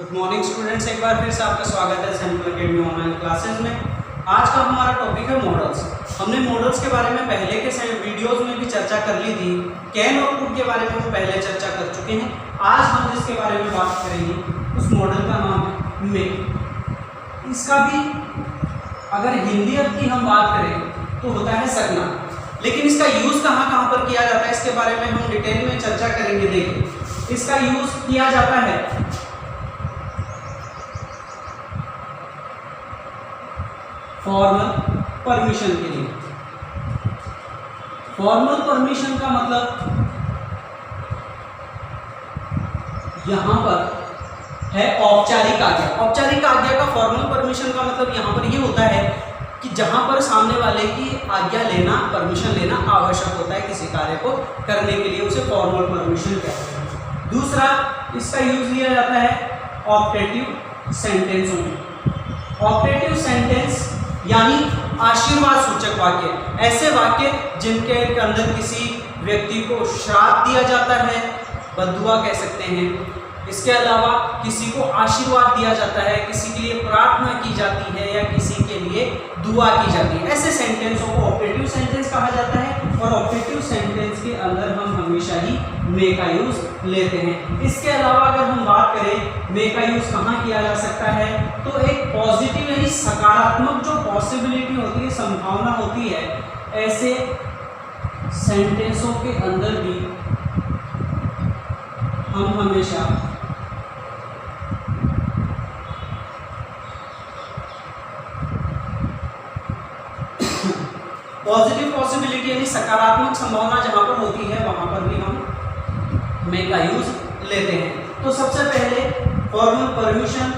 Good morning students, एक बार फिर से आपका स्वागत है सैंपल अकेडमी ऑनलाइन क्लासेस में। आज का हमारा टॉपिक है मॉडल्स। हमने मॉडल्स के बारे में पहले के वीडियोस में भी चर्चा कर ली थी। कैन और कुड के बारे में हम पहले चर्चा कर चुके हैं। आज हम जिसके बारे में बात करेंगे उस मॉडल का नाम है मेक। इसका भी अगर हिंदी अर्थ की हम बात करें तो होता है सकना, लेकिन इसका यूज़ कहाँ कहाँ पर किया जाता है इसके बारे में हम डिटेल में चर्चा करेंगे। देखिए, इसका यूज़ किया जाता है फॉर्मल परमिशन के लिए। फॉर्मल परमिशन का मतलब यहां पर है औपचारिक आज्ञा। औपचारिक आज्ञा का फॉर्मल परमिशन का मतलब यहां पर ये होता है कि जहां पर सामने वाले की आज्ञा लेना, परमिशन लेना आवश्यक होता है किसी कार्य को करने के लिए, उसे फॉर्मल परमिशन कहते हैं। दूसरा, इसका यूज लिया जाता है ऑप्टेटिव सेंटेंसों में। ऑप्टेटिव सेंटेंस यानी आशीर्वाद सूचक वाक्य, ऐसे वाक्य जिनके अंदर किसी व्यक्ति को श्राप दिया जाता है, बद्दुआ कह सकते हैं। इसके अलावा किसी को आशीर्वाद दिया जाता है, किसी के लिए प्रार्थना की जाती है या किसी के लिए दुआ की जाती है। ऐसे सेंटेंसों को ऑप्टेटिव सेंटेंस कहा जाता है और ऑप्टेटिव सेंटेंस के अंदर हम हमेशा ही मे का यूज लेते हैं। इसके अलावा अगर हम बात करें मे का यूज कहाँ किया जा सकता है, तो एक पॉजिटिव यानी सकारात्मक जो पॉसिबिलिटी होती है, संभावना होती है, ऐसे सेंटेंसों के अंदर भी हम हमेशा पॉजिटिव पॉसिबिलिटी यानी सकारात्मक संभावना जहां पर होती है वहां पर भी हम मे का यूज लेते हैं। तो सबसे पहले formal permission,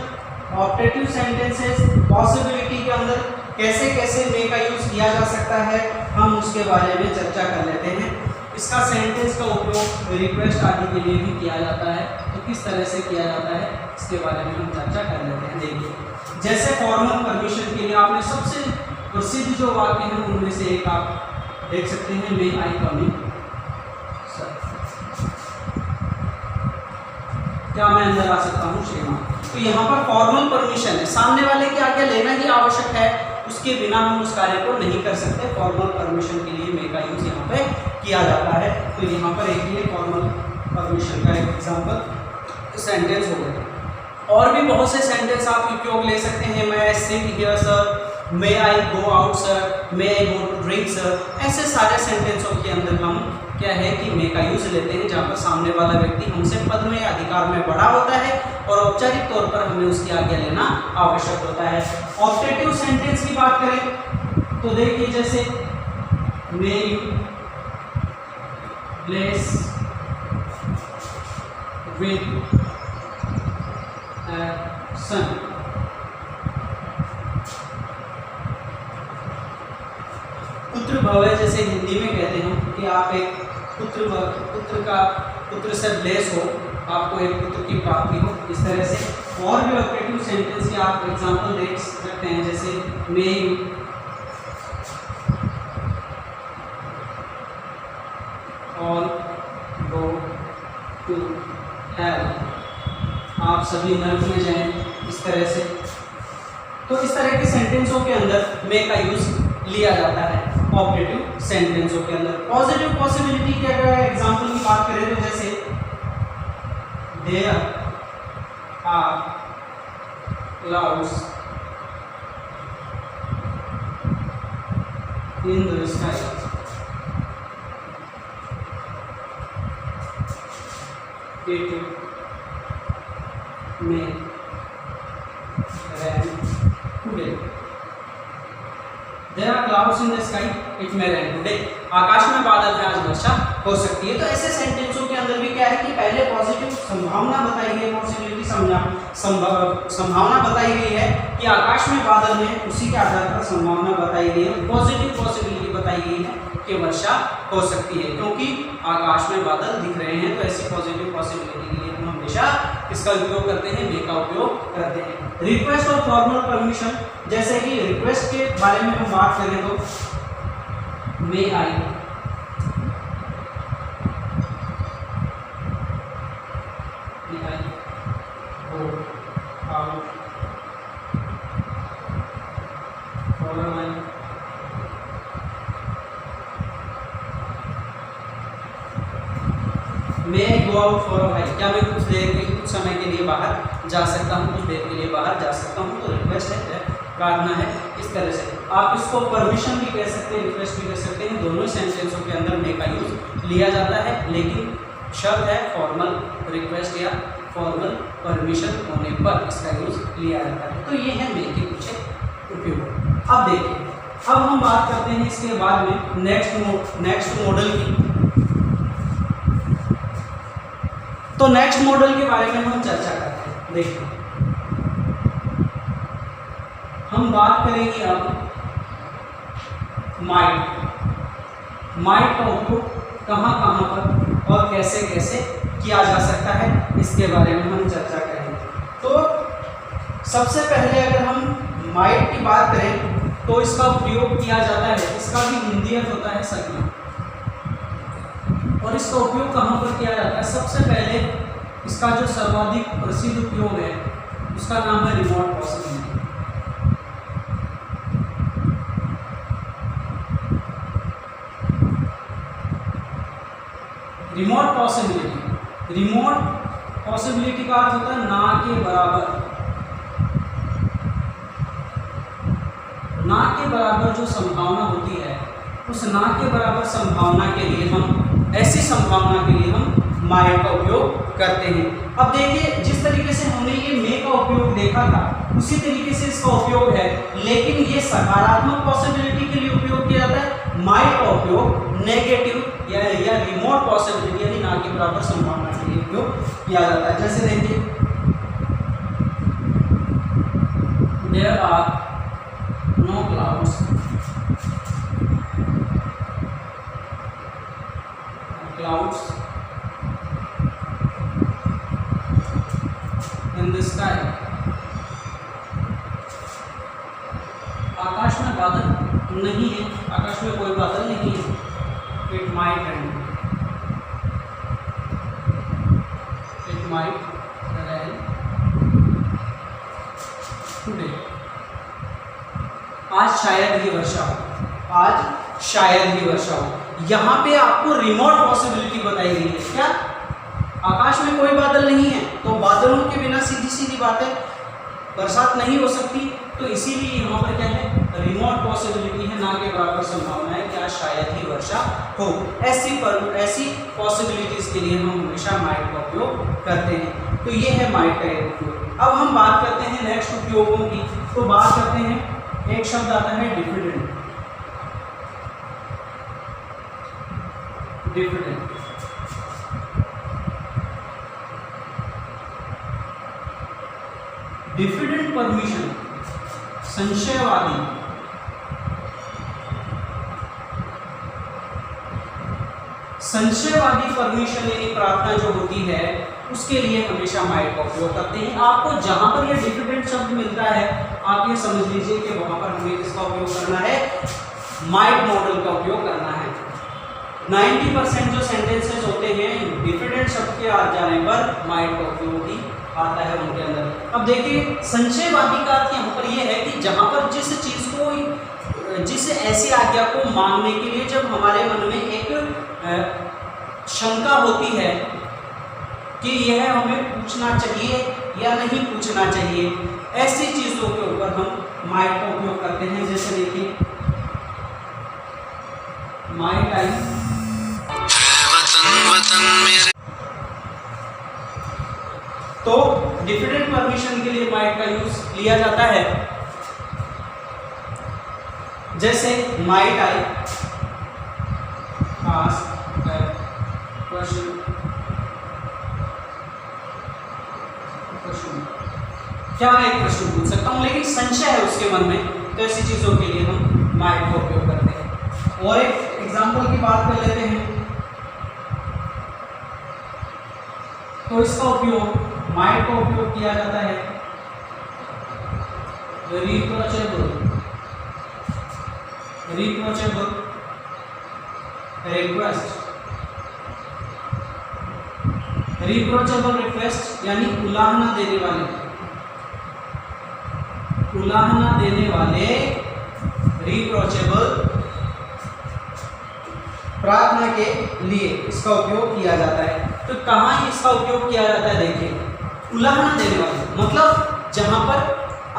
optative sentences, possibility के अंदर कैसे कैसे मे का यूज किया जा सकता है, हम उसके बारे में चर्चा कर लेते हैं। इसका सेंटेंस का उपयोग रिक्वेस्ट आदि के लिए भी किया जाता है, तो किस तरह से किया जाता है इसके बारे में हम चर्चा कर लेते हैं। देखिए, जैसे फॉर्मल परमिशन के लिए आपने सबसे प्रसिद्ध जो वाक्य हैं उनमें से एक आप देख सकते हैं, मे आई कम इन सर, क्या मैं अंदर आ सकता हूँ श्रीमान। तो यहाँ पर फॉर्मल परमिशन है, सामने वाले की आज्ञा लेना ही आवश्यक है, उसके बिना हम उस कार्य को नहीं कर सकते। फॉर्मल परमिशन के लिए मे का यूज यहाँ पे किया जाता है। तो यहाँ पर एक ये फॉर्मल परमिशन का एक एग्जाम्पल सेंटेंस हो गया। और भी बहुत से सेंटेंस आप उपयोग ले सकते हैं। मैं I sit here sir, may I go out sir, may I go to drink sir. ऐसे सारे सेंटेंसों के अंदर हम क्या है कि मे का यूज लेते हैं, जहाँ पर सामने वाला व्यक्ति हमसे पद में या अधिकार में बड़ा होता है और औपचारिक तौर पर हमें उसकी आज्ञा लेना आवश्यक होता है। ऑप्टेटिव सेंटेंस की बात करें तो देखिए, जैसे मे यू प्लेस विद सन। पुत्र भव, जैसे हिंदी में कहते हैं कि आप एक पुत्र से ब्लेस हो, आपको एक पुत्र की प्राप्ति हो, इस तरह से। और भी ऑप्टेटिव सेंटेंस के आप एग्जांपल देख सकते हैं, जैसे may you all go to hell, आप सभी नर्क में जाएं, इस तरह से। तो इस तरह के सेंटेंसों के अंदर मे का यूज लिया जाता है ऑप्टेटिव सेंटेंसों के अंदर। पॉजिटिव पॉसिबिलिटी के अगर एग्जांपल की बात करें तो जैसे there are clouds in the sky, it may rain today. There are clouds in the sky, it may rain today. आकाश में बादल है, आज वर्षा हो सकती है। तो ऐसे सेंटेंसों के अंदर भी क्या है कि पहले पॉजिटिव संभावना बताई गई, पॉसिबिलिटी संभावना बताई गई है कि आकाश में बादल है, उसी के आधार पर संभावना बताई गई है। पॉजिटिव पॉसिबिलिटी बताई गई है कि वर्षा हो सकती है, क्योंकि आकाश में बादल दिख रहे हैं। तो ऐसी पॉजिटिव पॉसिबिलिटी के लिए हम हमेशा किसका उपयोग करते हैं, मे का उपयोग करते हैं। रिक्वेस्ट और फॉर्मल परमिशन, जैसे कि रिक्वेस्ट के बारे में हम बात करें तो may I go may I go out for a while, क्या मैं कुछ समय के लिए बाहर जा सकता हूँ, कुछ देर के लिए बाहर जा सकता हूँ। तो रिक्वेस्ट है, प्रार्थना है। इस तरह से आप इसको परमिशन भी कह सकते हैं, रिक्वेस्ट भी कह सकते हैं। दोनों सेंटेंसों के अंदर मे का यूज लिया जाता है, लेकिन शर्त है फॉर्मल रिक्वेस्ट या फॉर्मल परमिशन होने पर इसका यूज लिया जाता है। तो ये है मे के कुछ उपयोग। अब देखिए, अब हम बात करते हैं इसके बाद में नेक्स्ट मॉडल की। तो नेक्स्ट मॉडल के बारे में हम चर्चा करते हैं। देखिए, हम बात करेंगे अब माइट का उपयोग कहाँ कहाँ पर और कैसे कैसे किया जा सकता है, इसके बारे में हम चर्चा करेंगे। तो सबसे पहले अगर हम माइट की बात करें तो इसका उपयोग किया जाता है, इसका भी हिंदी अर्थ होता है सकना। और इसका उपयोग कहाँ पर किया जाता है? सबसे पहले इसका जो सर्वाधिक प्रसिद्ध उपयोग है उसका नाम है रिमोट पॉसिबिलिटी। रिमोट पॉसिबिलिटी का अर्थ होता है ना के बराबर। ना के बराबर जो संभावना होती है, उस ना के बराबर संभावना के लिए हम, ऐसी संभावना के लिए हम माइट का उपयोग करते हैं। अब देखिए, जिस तरीके से हमने ये मे का उपयोग देखा था, उसी तरीके से इसका उपयोग है, लेकिन ये सकारात्मक पॉसिबिलिटी के लिए उपयोग किया जाता है। माइट का उपयोग नेगेटिव या रिमोट पॉसिबिलिटी यानी ना के बराबर संभावना के लिए उपयोग किया जाता है। जैसे देखिए, there are no clouds in the sky. आकाश में बादल नहीं है, आकाश में कोई बादल नहीं है। It might rain today. आज शायद ही वर्षा हो, आज शायद ही वर्षा हो। यहाँ पे आपको रिमोट पॉसिबिलिटी बताई गई है। क्या? आकाश में कोई बादल नहीं है, तो बादलों के बिना सीधी सीधी बात है बरसात नहीं हो सकती। तो इसीलिए यहाँ पर क्या है? रिमोट पॉसिबिलिटी है, ना के बराबर संभावना है कि आज शायद ही वर्षा हो। ऐसी पॉसिबिलिटीज के लिए हम हमेशा माइट का उपयोग करते हैं। तो ये है माइट का एक उपयोग। अब हम बात करते हैं नेक्स्ट उपयोगों की। तो बात करते हैं, एक शब्द आता है डिफिडेंट। Diffident permission, संशयवादी। संशयवादी परमिशन यानी प्रार्थना जो होती है, उसके लिए हमेशा माइट का उपयोग करते हैं। आपको जहां पर यह डिफिडेंट शब्द मिलता है, आप ये समझ लीजिए कि वहां पर हमें किसका उपयोग करना है? माइट मॉडल का उपयोग करना है। 90% जो सेंटेंसेस होते हैं डिफिडेंट शब्द के आ जाने पर माइट का उपयोग ही आता है उनके अंदर। अब देखिए, संशयवादी का अर्थ यहाँ पर यह है कि जहाँ पर जिस ऐसी आज्ञा को मांगने के लिए जब हमारे मन में एक शंका होती है कि यह हमें पूछना चाहिए या नहीं पूछना चाहिए, ऐसी चीज़ों के ऊपर हम माइट का उपयोग करते हैं। जैसे देखिए, माइट आई तो डिफिडेंट परमिशन के लिए माइट का यूज लिया जाता है। जैसे might I ask a question, क्या मैं एक प्रश्न पूछ सकता हूं, लेकिन संशय है उसके मन में, तो ऐसी चीजों के लिए हम माइट का उपयोग करते हैं। और एक एग्जाम्पल की बात कर लेते हैं। तो इसका उपयोग, माइट का उपयोग किया जाता है रिप्रोचेबल रिक्वेस्ट। रिप्रोचेबल रिक्वेस्ट यानी उलाहना देने वाले रिप्रोचेबल प्रार्थना के लिए इसका उपयोग किया जाता है। तो कहाँ इसका उपयोग किया जाता है, देखिए उलाहना देने वाले, मतलब जहाँ पर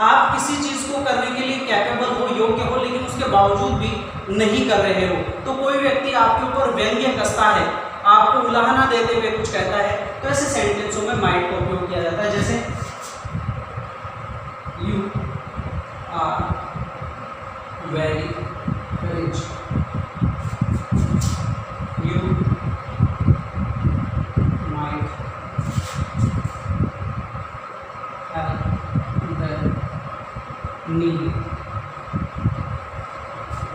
आप किसी चीज को करने के लिए कैपेबल हो, योग्य हो, लेकिन उसके बावजूद भी नहीं कर रहे हो। तो कोई व्यक्ति आपके ऊपर व्यंग्य कसता है, आपको उलाहना देते हुए कुछ कहता है, तो ऐसे सेंटेंसों में माइट का उपयोग किया जाता है। जैसे you are very rich, you might needy,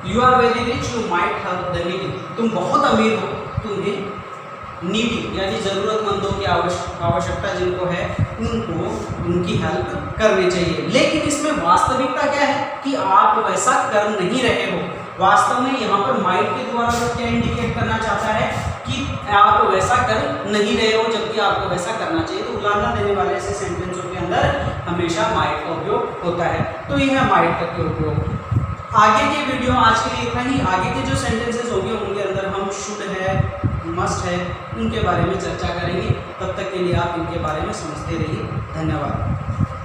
you are very rich, you might help the needy. तुम बहुत अमीर हो, तुम्हें नीडी यानी जरूरतमंदों की आवश्यकता जिनको है उनको उनकी हेल्प करनी चाहिए। लेकिन इसमें वास्तविकता क्या है कि आप वैसा कर नहीं रहे हो। वास्तव में यहाँ पर माइट के द्वारा वो क्या इंडिकेट करना चाहता है कि आप वैसा कर नहीं रहे हो, जबकि आपको वैसा करना चाहिए। तो उलाहना देने वाले ऐसे सेंटेंसों के अंदर हमेशा माइट का उपयोग होता है। तो यह है माइट का उपयोग। आगे के वीडियो आज के लिए इतना ही। आगे के जो सेंटेंसेस होंगे उनके अंदर हम शुड है, मस्ट है, उनके बारे में चर्चा करेंगे। तब तक के लिए आप इनके बारे में समझते रहिए। धन्यवाद।